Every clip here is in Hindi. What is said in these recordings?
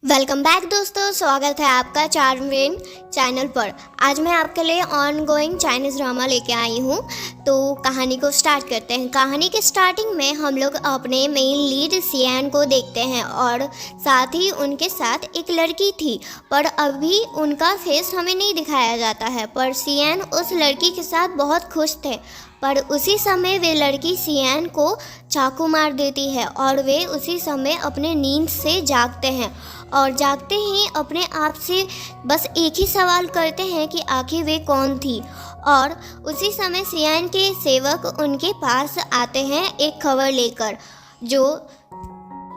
वेलकम बैक दोस्तों, स्वागत है आपका चार्मवेन चैनल पर। आज मैं आपके लिए ऑन गोइंग चाइनीज़ ड्रामा लेके आई हूँ। तो कहानी को स्टार्ट करते हैं। कहानी के स्टार्टिंग में हम लोग अपने मेन लीड सियान को देखते हैं और साथ ही उनके साथ एक लड़की थी, पर अभी उनका फेस हमें नहीं दिखाया जाता है। पर सियान उस लड़की के साथ बहुत खुश थे, पर उसी समय वे लड़की सियान को चाकू मार देती है और वे उसी समय अपने नींद से जागते हैं और जागते ही अपने आप से बस एक ही सवाल करते हैं कि आखिर वे कौन थी। और उसी समय सियान के सेवक उनके पास आते हैं एक खबर लेकर, जो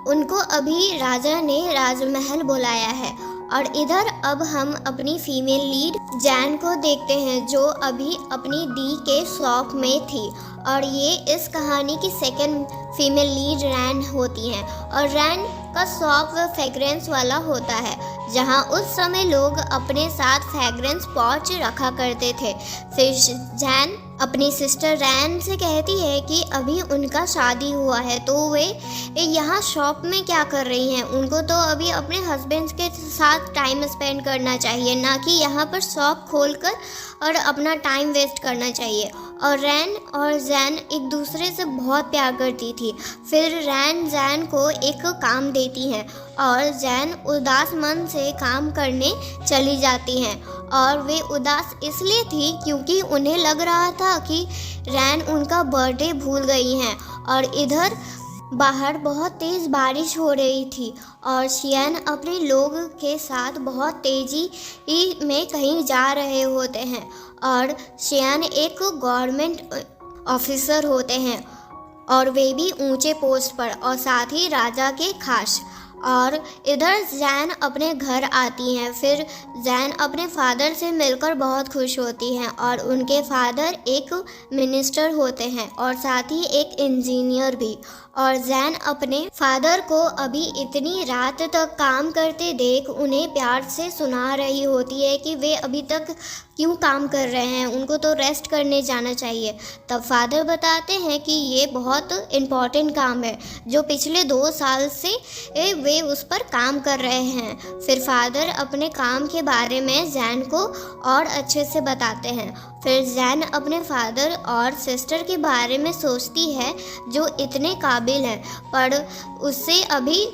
उनको अभी राजा ने राजमहल बुलाया है। और इधर अब हम अपनी फीमेल लीड जैन को देखते हैं, जो अभी अपनी दी के शॉप में थी। और ये इस कहानी की सेकंड फीमेल लीड रैन होती हैं। और रैन का शॉप फ्रेग्रेंस वाला होता है, जहां उस समय लोग अपने साथ फ्रेग्रेंस पाउच रखा करते थे। फिर जैन अपनी सिस्टर रैन से कहती है कि अभी उनका शादी हुआ है, तो वे यहाँ शॉप में क्या कर रही हैं। उनको तो अभी अपने हस्बैंड के साथ टाइम स्पेंड करना चाहिए, ना कि यहाँ पर शॉप खोलकर और अपना टाइम वेस्ट करना चाहिए। और रैन और जैन एक दूसरे से बहुत प्यार करती थी। फिर रैन जैन को एक काम देती हैं और जैन उदास मन से काम करने चली जाती हैं। और वे उदास इसलिए थी क्योंकि उन्हें लग रहा था कि रैन उनका बर्थडे भूल गई हैं। और इधर बाहर बहुत तेज़ बारिश हो रही थी और सियान अपने लोग के साथ बहुत तेज़ी में कहीं जा रहे होते हैं। और सियान एक गवर्नमेंट ऑफिसर होते हैं और वे भी ऊंचे पोस्ट पर और साथ ही राजा के खास। और इधर जैन अपने घर आती हैं। फिर जैन अपने फादर से मिलकर बहुत खुश होती हैं और उनके फादर एक मिनिस्टर होते हैं और साथ ही एक इंजीनियर भी। और जैन अपने फादर को अभी इतनी रात तक काम करते देख उन्हें प्यार से सुना रही होती है कि वे अभी तक क्यों काम कर रहे हैं, उनको तो रेस्ट करने जाना चाहिए। तब फादर बताते हैं कि ये बहुत इम्पॉर्टेंट काम है, जो पिछले 2 साल से वे उस पर काम कर रहे हैं। फिर फादर अपने काम के बारे में जैन को और अच्छे से बताते हैं। फिर जैन अपने फादर और सिस्टर के बारे में सोचती है, जो इतने काबिल हैं, पर उससे अभी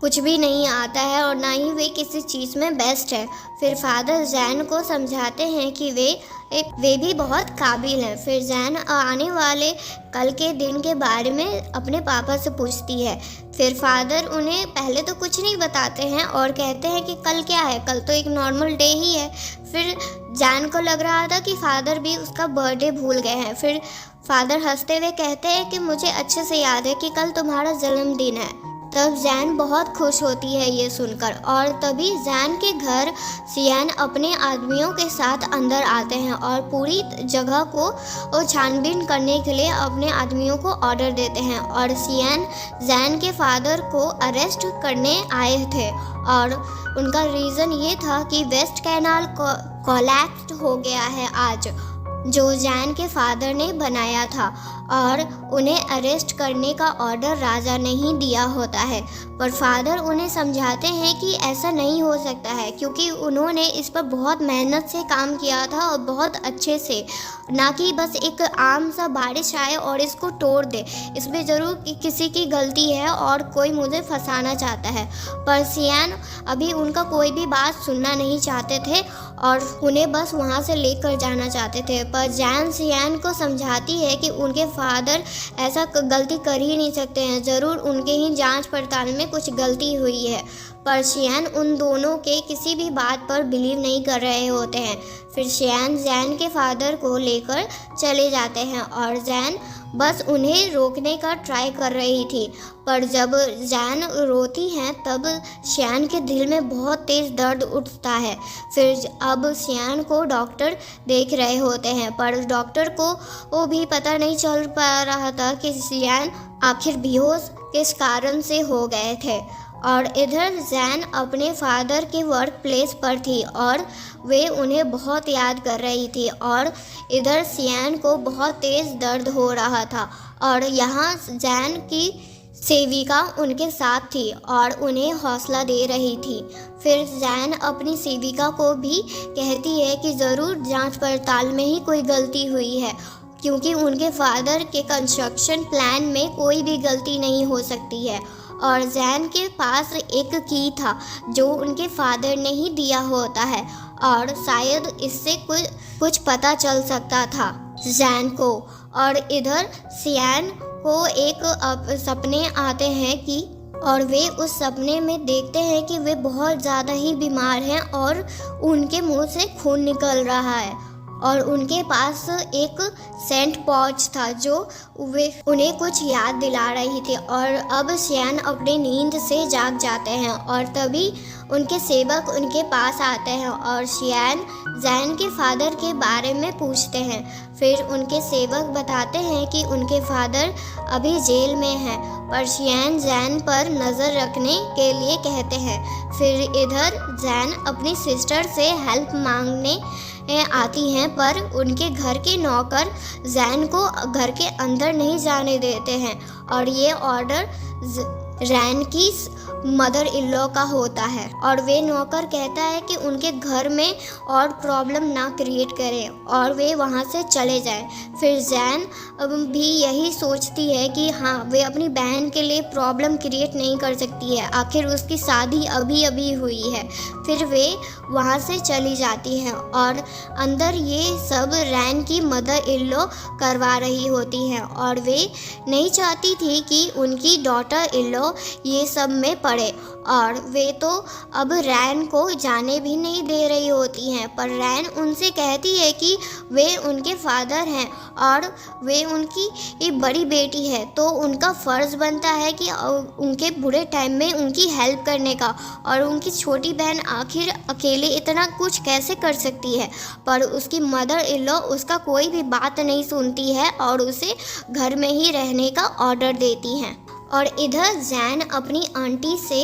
कुछ भी नहीं आता है और ना ही वे किसी चीज़ में बेस्ट है। फिर फादर जैन को समझाते हैं कि वे भी बहुत काबिल हैं। फिर जैन आने वाले कल के दिन के बारे में अपने पापा से पूछती है। फिर फादर उन्हें पहले तो कुछ नहीं बताते हैं और कहते हैं कि कल क्या है, कल तो एक नॉर्मल डे ही है। फिर जैन को लग रहा था कि फादर भी उसका बर्थडे भूल गए हैं। फिर फादर हंसते हुए कहते हैं कि मुझे अच्छे से याद है कि कल तुम्हारा जन्मदिन है। तब जैन बहुत खुश होती है ये सुनकर। और तभी जैन के घर सियान अपने आदमियों के साथ अंदर आते हैं और पूरी जगह को छानबीन करने के लिए अपने आदमियों को ऑर्डर देते हैं। और सियान जैन के फादर को अरेस्ट करने आए थे और उनका रीज़न ये था कि वेस्ट कैनाल कोलैप्स हो गया है आज, जो जैन के फादर ने बनाया था और उन्हें अरेस्ट करने का ऑर्डर राजा ने ही दिया होता है। पर फादर उन्हें समझाते हैं कि ऐसा नहीं हो सकता है, क्योंकि उन्होंने इस पर बहुत मेहनत से काम किया था और बहुत अच्छे से, ना कि बस एक आम सा बारिश आए और इसको तोड़ दे। इसमें ज़रूर किसी की गलती है और कोई मुझे फंसाना चाहता है। पर सियान अभी उनका कोई भी बात सुनना नहीं चाहते थे और उन्हें बस वहाँ से लेकर जाना चाहते थे। पर जैन सियान को समझाती है कि उनके फादर ऐसा गलती कर ही नहीं सकते हैं, ज़रूर उनके ही जांच पड़ताल में कुछ गलती हुई है। पर सियान उन दोनों के किसी भी बात पर बिलीव नहीं कर रहे होते हैं। फिर सियान जैन के फादर को लेकर चले जाते हैं और जैन बस उन्हें रोकने का ट्राई कर रही थी। पर जब जैन रोती हैं तब सियान के दिल में बहुत तेज़ दर्द उठता है। फिर अब सियान को डॉक्टर देख रहे होते हैं, पर डॉक्टर को वो भी पता नहीं चल पा रहा था कि सियान आखिर बेहोश किस कारण से हो गए थे। और इधर जैन अपने फादर के वर्क प्लेस पर थी और वे उन्हें बहुत याद कर रही थी। और इधर सियान को बहुत तेज़ दर्द हो रहा था और यहाँ जैन की सेविका उनके साथ थी और उन्हें हौसला दे रही थी। फिर जैन अपनी सेविका को भी कहती है कि ज़रूर जांच पड़ताल में ही कोई गलती हुई है, क्योंकि उनके फादर के कंस्ट्रक्शन प्लान में कोई भी गलती नहीं हो सकती है। और जैन के पास एक की था जो उनके फादर ने ही दिया होता है और शायद इससे कुछ पता चल सकता था जैन को। और इधर सियान को एक सपने आते हैं कि और वे उस सपने में देखते हैं कि वे बहुत ज़्यादा ही बीमार हैं और उनके मुंह से खून निकल रहा है और उनके पास एक सेंट पाउच था जो वे उन्हें कुछ याद दिला रही थी। और अब सियान अपनी नींद से जाग जाते हैं और तभी उनके सेवक उनके पास आते हैं और सियान जैन के फादर के बारे में पूछते हैं। फिर उनके सेवक बताते हैं कि उनके फादर अभी जेल में हैं, पर सियान जैन पर नज़र रखने के लिए कहते हैं। फिर इधर जैन अपनी सिस्टर से हेल्प मांगने आती हैं, पर उनके घर के नौकर जैन को घर के अंदर नहीं जाने देते हैं और ये ऑर्डर रैन की मदर इन लॉ का होता है। और वे नौकर कहता है कि उनके घर में और प्रॉब्लम ना क्रिएट करें और वे वहाँ से चले जाएं। फिर जैन भी यही सोचती है कि हाँ, वे अपनी बहन के लिए प्रॉब्लम क्रिएट नहीं कर सकती है, आखिर उसकी शादी अभी अभी हुई है। फिर वे वहाँ से चली जाती हैं और अंदर ये सब रैन की मदर इन लॉ करवा रही होती हैं और वे नहीं चाहती थी कि उनकी डॉटर इन लॉ ये सब में पड़े और वे तो अब रैन को जाने भी नहीं दे रही होती हैं। पर रैन उनसे कहती है कि वे उनके फादर हैं और वे उनकी बड़ी बेटी है, तो उनका फ़र्ज़ बनता है कि उनके बुरे टाइम में उनकी हेल्प करने का। और उनकी छोटी बहन आखिर अकेले इतना कुछ कैसे कर सकती है, पर उसकी मदर इन लॉ उसका कोई भी बात नहीं सुनती है और उसे घर में ही रहने का ऑर्डर देती हैं। और इधर जैन अपनी आंटी से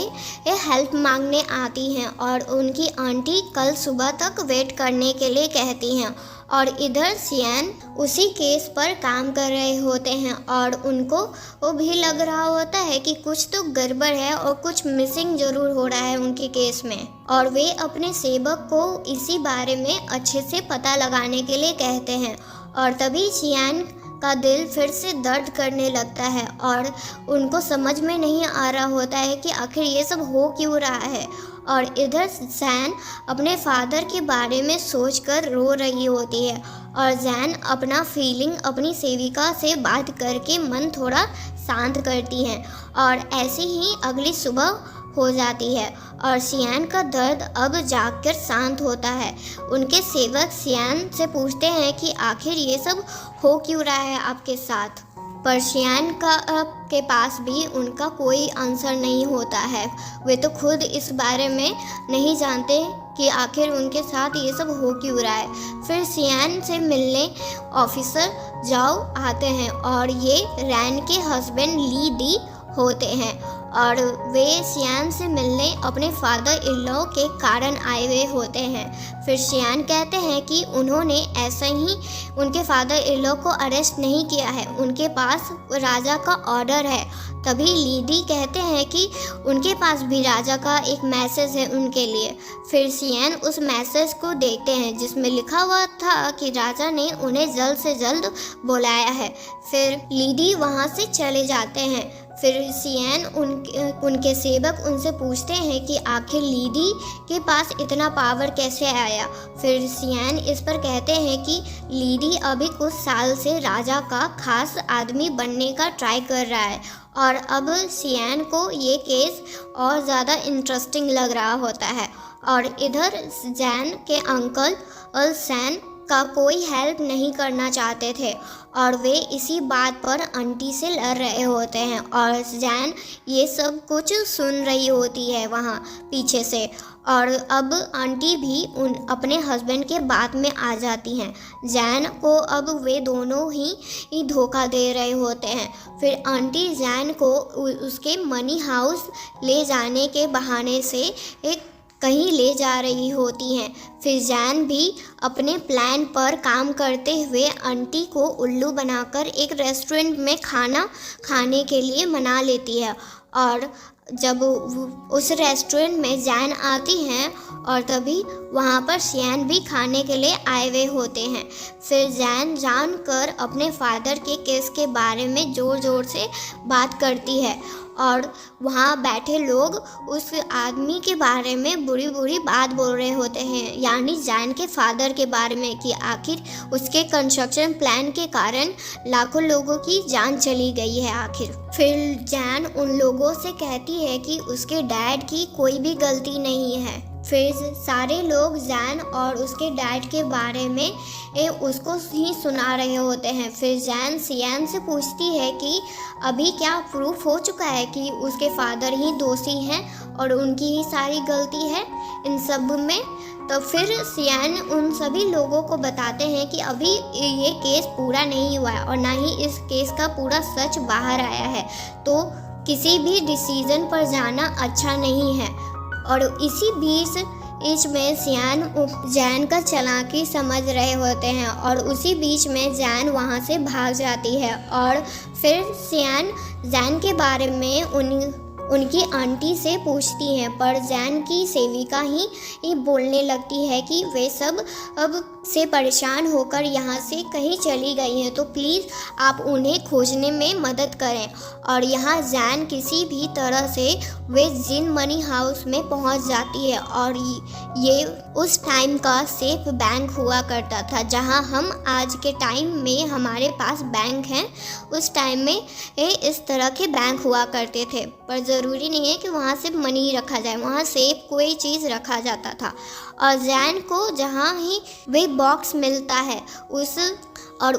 हेल्प मांगने आती हैं और उनकी आंटी कल सुबह तक वेट करने के लिए कहती हैं। और इधर सियान उसी केस पर काम कर रहे होते हैं और उनको वो भी लग रहा होता है कि कुछ तो गड़बड़ है और कुछ मिसिंग ज़रूर हो रहा है उनके केस में। और वे अपने सेवक को इसी बारे में अच्छे से पता लगाने के लिए कहते हैं। और तभी सियान का दिल फिर से दर्द करने लगता है और उनको समझ में नहीं आ रहा होता है कि आखिर ये सब हो क्यों रहा है। और इधर जैन अपने फादर के बारे में सोचकर रो रही होती है और जैन अपना फीलिंग अपनी सेविका से बात करके मन थोड़ा शांत करती हैं। और ऐसे ही अगली सुबह हो जाती है और सियान का दर्द अब जागकर शांत होता है। उनके सेवक सियान से पूछते हैं कि आखिर ये सब हो क्यों रहा है आपके साथ, पर सियान के पास भी उनका कोई आंसर नहीं होता है। वे तो खुद इस बारे में नहीं जानते कि आखिर उनके साथ ये सब हो क्यों रहा है। फिर सियान से मिलने ऑफिसर जाओ आते हैं और ये रैन के हस्बैंड ली दी होते हैं और वे सियान से मिलने अपने फादर इन लॉ के कारण आए हुए होते हैं। फिर सियान कहते हैं कि उन्होंने ऐसा ही उनके फादर इन लॉ को अरेस्ट नहीं किया है, उनके पास राजा का ऑर्डर है। तभी लीडी कहते हैं कि उनके पास भी राजा का एक मैसेज है उनके लिए। फिर सियान उस मैसेज को देखते हैं जिसमें लिखा हुआ था कि राजा ने उन्हें जल्द से जल्द बुलाया है। फिर लीडी वहाँ से चले जाते हैं। फिर सियान उनके सेवक उनसे पूछते हैं कि आखिर लीडी के पास इतना पावर कैसे आया। फिर सियान इस पर कहते हैं कि लीडी अभी कुछ साल से राजा का खास आदमी बनने का ट्राई कर रहा है और अब सियान को ये केस और ज़्यादा इंटरेस्टिंग लग रहा होता है। और इधर जैन के अंकल और सैन का कोई हेल्प नहीं करना चाहते थे और वे इसी बात पर आंटी से लड़ रहे होते हैं और जैन ये सब कुछ सुन रही होती है वहाँ पीछे से। और अब आंटी भी अपने हस्बैंड के बात में आ जाती हैं। जैन को अब वे दोनों ही धोखा दे रहे होते हैं। फिर आंटी जैन को उसके मनी हाउस ले जाने के बहाने से एक कहीं ले जा रही होती हैं। फिर जैन भी अपने प्लान पर काम करते हुए आंटी को उल्लू बनाकर एक रेस्टोरेंट में खाना खाने के लिए मना लेती है। और जब उस रेस्टोरेंट में जैन आती हैं और तभी वहाँ पर सियान भी खाने के लिए आए हुए होते हैं। फिर जैन जानकर अपने फादर के केस के बारे में ज़ोर ज़ोर से बात करती है और वहाँ बैठे लोग उस आदमी के बारे में बुरी बुरी बात बोल रहे होते हैं, यानी जैन के फादर के बारे में, कि आखिर उसके कंस्ट्रक्शन प्लान के कारण लाखों लोगों की जान चली गई है आखिर। फिर जैन उन लोगों से कहती है कि उसके डैड की कोई भी गलती नहीं है। फिर सारे लोग जैन और उसके डैड के बारे में उसको ही सुना रहे होते हैं। फिर जैन सियान से पूछती है कि अभी क्या प्रूफ हो चुका है कि उसके फादर ही दोषी हैं और उनकी ही सारी गलती है इन सब में। तो फिर सियान उन सभी लोगों को बताते हैं कि अभी ये केस पूरा नहीं हुआ है और ना ही इस केस का पूरा सच बाहर आया है, तो किसी भी डिसीज़न पर जाना अच्छा नहीं है। और इसी बीच में सियान जैन का चालाकी समझ रहे होते हैं और उसी बीच में जैन वहाँ से भाग जाती है। और फिर सियान जैन के बारे में उनकी आंटी से पूछती हैं, पर जैन की सेविका ही बोलने लगती है कि वे सब अब से परेशान होकर यहाँ से कहीं चली गई हैं, तो प्लीज़ आप उन्हें खोजने में मदद करें। और यहाँ जैन किसी भी तरह से वे जिन मनी हाउस में पहुँच जाती है और ये उस टाइम का सेफ बैंक हुआ करता था, जहाँ हम आज के टाइम में हमारे पास बैंक हैं, उस टाइम में इस तरह के बैंक हुआ करते थे। पर ज़रूरी नहीं है कि वहाँ से मनी रखा जाए, वहाँ सेफ कोई चीज़ रखा जाता था। और जैन को जहाँ ही वे बॉक्स मिलता है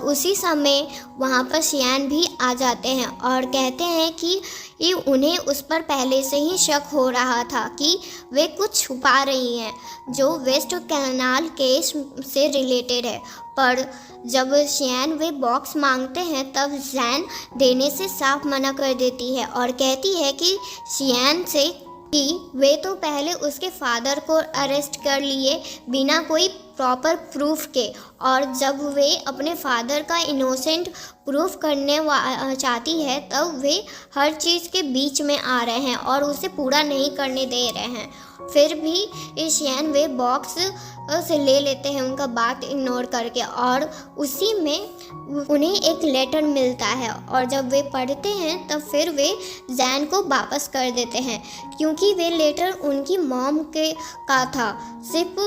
उसी समय वहाँ पर सियान भी आ जाते हैं और कहते हैं कि उन्हें उस पर पहले से ही शक हो रहा था कि वे कुछ छुपा रही हैं जो वेस्ट कैनाल केस से रिलेटेड है। पर जब सियान वे बॉक्स मांगते हैं तब जैन देने से साफ मना कर देती है और कहती है कि सियान से कि वे तो पहले उसके फादर को अरेस्ट कर लिए बिना कोई प्रॉपर प्रूफ के, और जब वे अपने फादर का इनोसेंट प्रूफ करने चाहती है तब वे हर चीज़ के बीच में आ रहे हैं और उसे पूरा नहीं करने दे रहे हैं। फिर भी सियान वे बॉक्स से ले लेते हैं उनका बात इग्नोर करके, और उसी में उन्हें एक लेटर मिलता है और जब वे पढ़ते हैं तब फिर वे जैन को वापस कर देते हैं, क्योंकि वे लेटर उनकी मॉम के का था, सिर्फ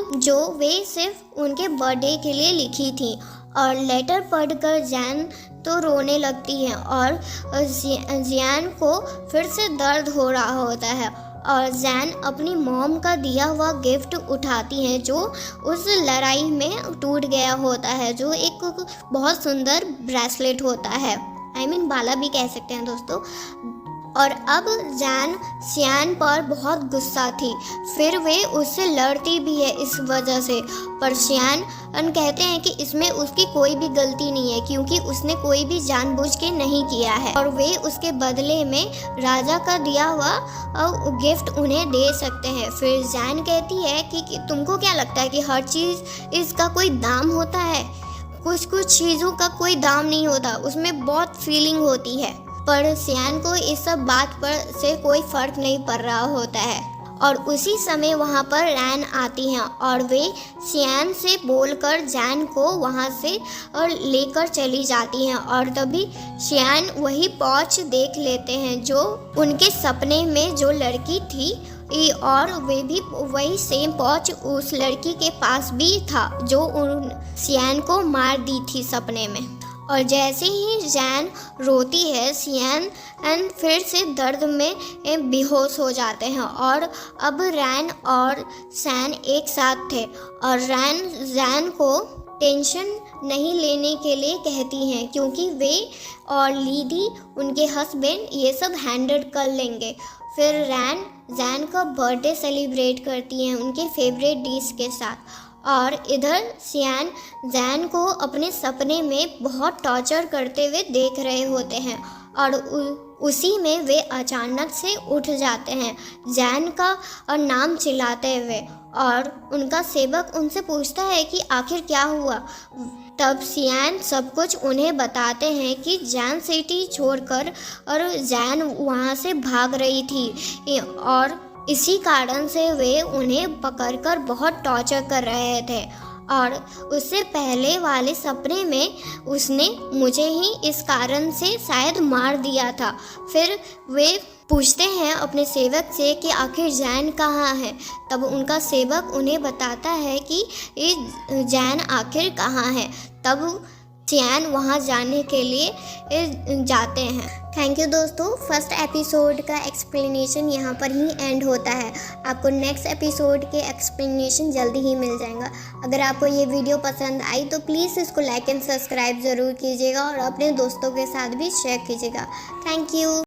उनके बर्थडे के लिए लिखी थी। और लेटर पढ़कर जैन तो रोने लगती है और जियान को फिर से दर्द हो रहा होता है और जैन अपनी मॉम का दिया हुआ गिफ्ट उठाती हैं जो उस लड़ाई में टूट गया होता है, जो एक बहुत सुंदर ब्रेसलेट होता है, बाला भी कह सकते हैं दोस्तों। और अब जैन सियान पर बहुत गुस्सा थी, फिर वे उससे लड़ती भी है इस वजह से, पर सियान कहते हैं कि इसमें उसकी कोई भी गलती नहीं है क्योंकि उसने कोई भी जानबूझ के नहीं किया है और वे उसके बदले में राजा का दिया हुआ गिफ्ट उन्हें दे सकते हैं। फिर जैन कहती है कि तुमको क्या लगता है कि हर चीज़ इसका कोई दाम होता है? कुछ चीज़ों का कोई दाम नहीं होता, उसमें बहुत फीलिंग होती है। पर सियान को इस सब बात पर से कोई फ़र्क नहीं पड़ रहा होता है। और उसी समय वहाँ पर रैन आती हैं और वे सियान से बोलकर जैन को वहाँ से और लेकर चली जाती हैं, और तभी सियान वही पॉच देख लेते हैं जो उनके सपने में जो लड़की थी, और वे भी वही सेम पॉच उस लड़की के पास भी था जो सियान को मार दी थी सपने में। और जैसे ही जैन रोती है सियान फिर से दर्द में बेहोश हो जाते हैं, और अब रैन और सैन एक साथ थे और रैन जैन को टेंशन नहीं लेने के लिए कहती हैं क्योंकि वे और लीडी उनके हस्बैंड ये सब हैंडल कर लेंगे। फिर रैन जैन का बर्थडे सेलिब्रेट करती हैं उनके फेवरेट डिश के साथ, और इधर सियान जैन को अपने सपने में बहुत टॉर्चर करते हुए देख रहे होते हैं और उसी में वे अचानक से उठ जाते हैं जैन का और नाम चिल्लाते हुए, और उनका सेवक उनसे पूछता है कि आखिर क्या हुआ। तब सियान सब कुछ उन्हें बताते हैं कि जैन सिटी छोड़कर और जैन वहाँ से भाग रही थी और इसी कारण से वे उन्हें पकड़कर बहुत टॉर्चर कर रहे थे, और उससे पहले वाले सपने में उसने मुझे ही इस कारण से शायद मार दिया था। फिर वे पूछते हैं अपने सेवक से कि आखिर जैन कहाँ है। तब उनका सेवक उन्हें बताता है कि ये जैन आखिर कहाँ है। तब सियान वहाँ जाने के लिए जाते हैं। थैंक यू दोस्तों, फर्स्ट एपिसोड का एक्सप्लेनेशन यहाँ पर ही एंड होता है। आपको नेक्स्ट एपिसोड के एक्सप्लेनेशन जल्दी ही मिल जाएगा। अगर आपको ये वीडियो पसंद आई तो प्लीज़ इसको लाइक एंड सब्सक्राइब ज़रूर कीजिएगा और अपने दोस्तों के साथ भी शेयर कीजिएगा। Thank you.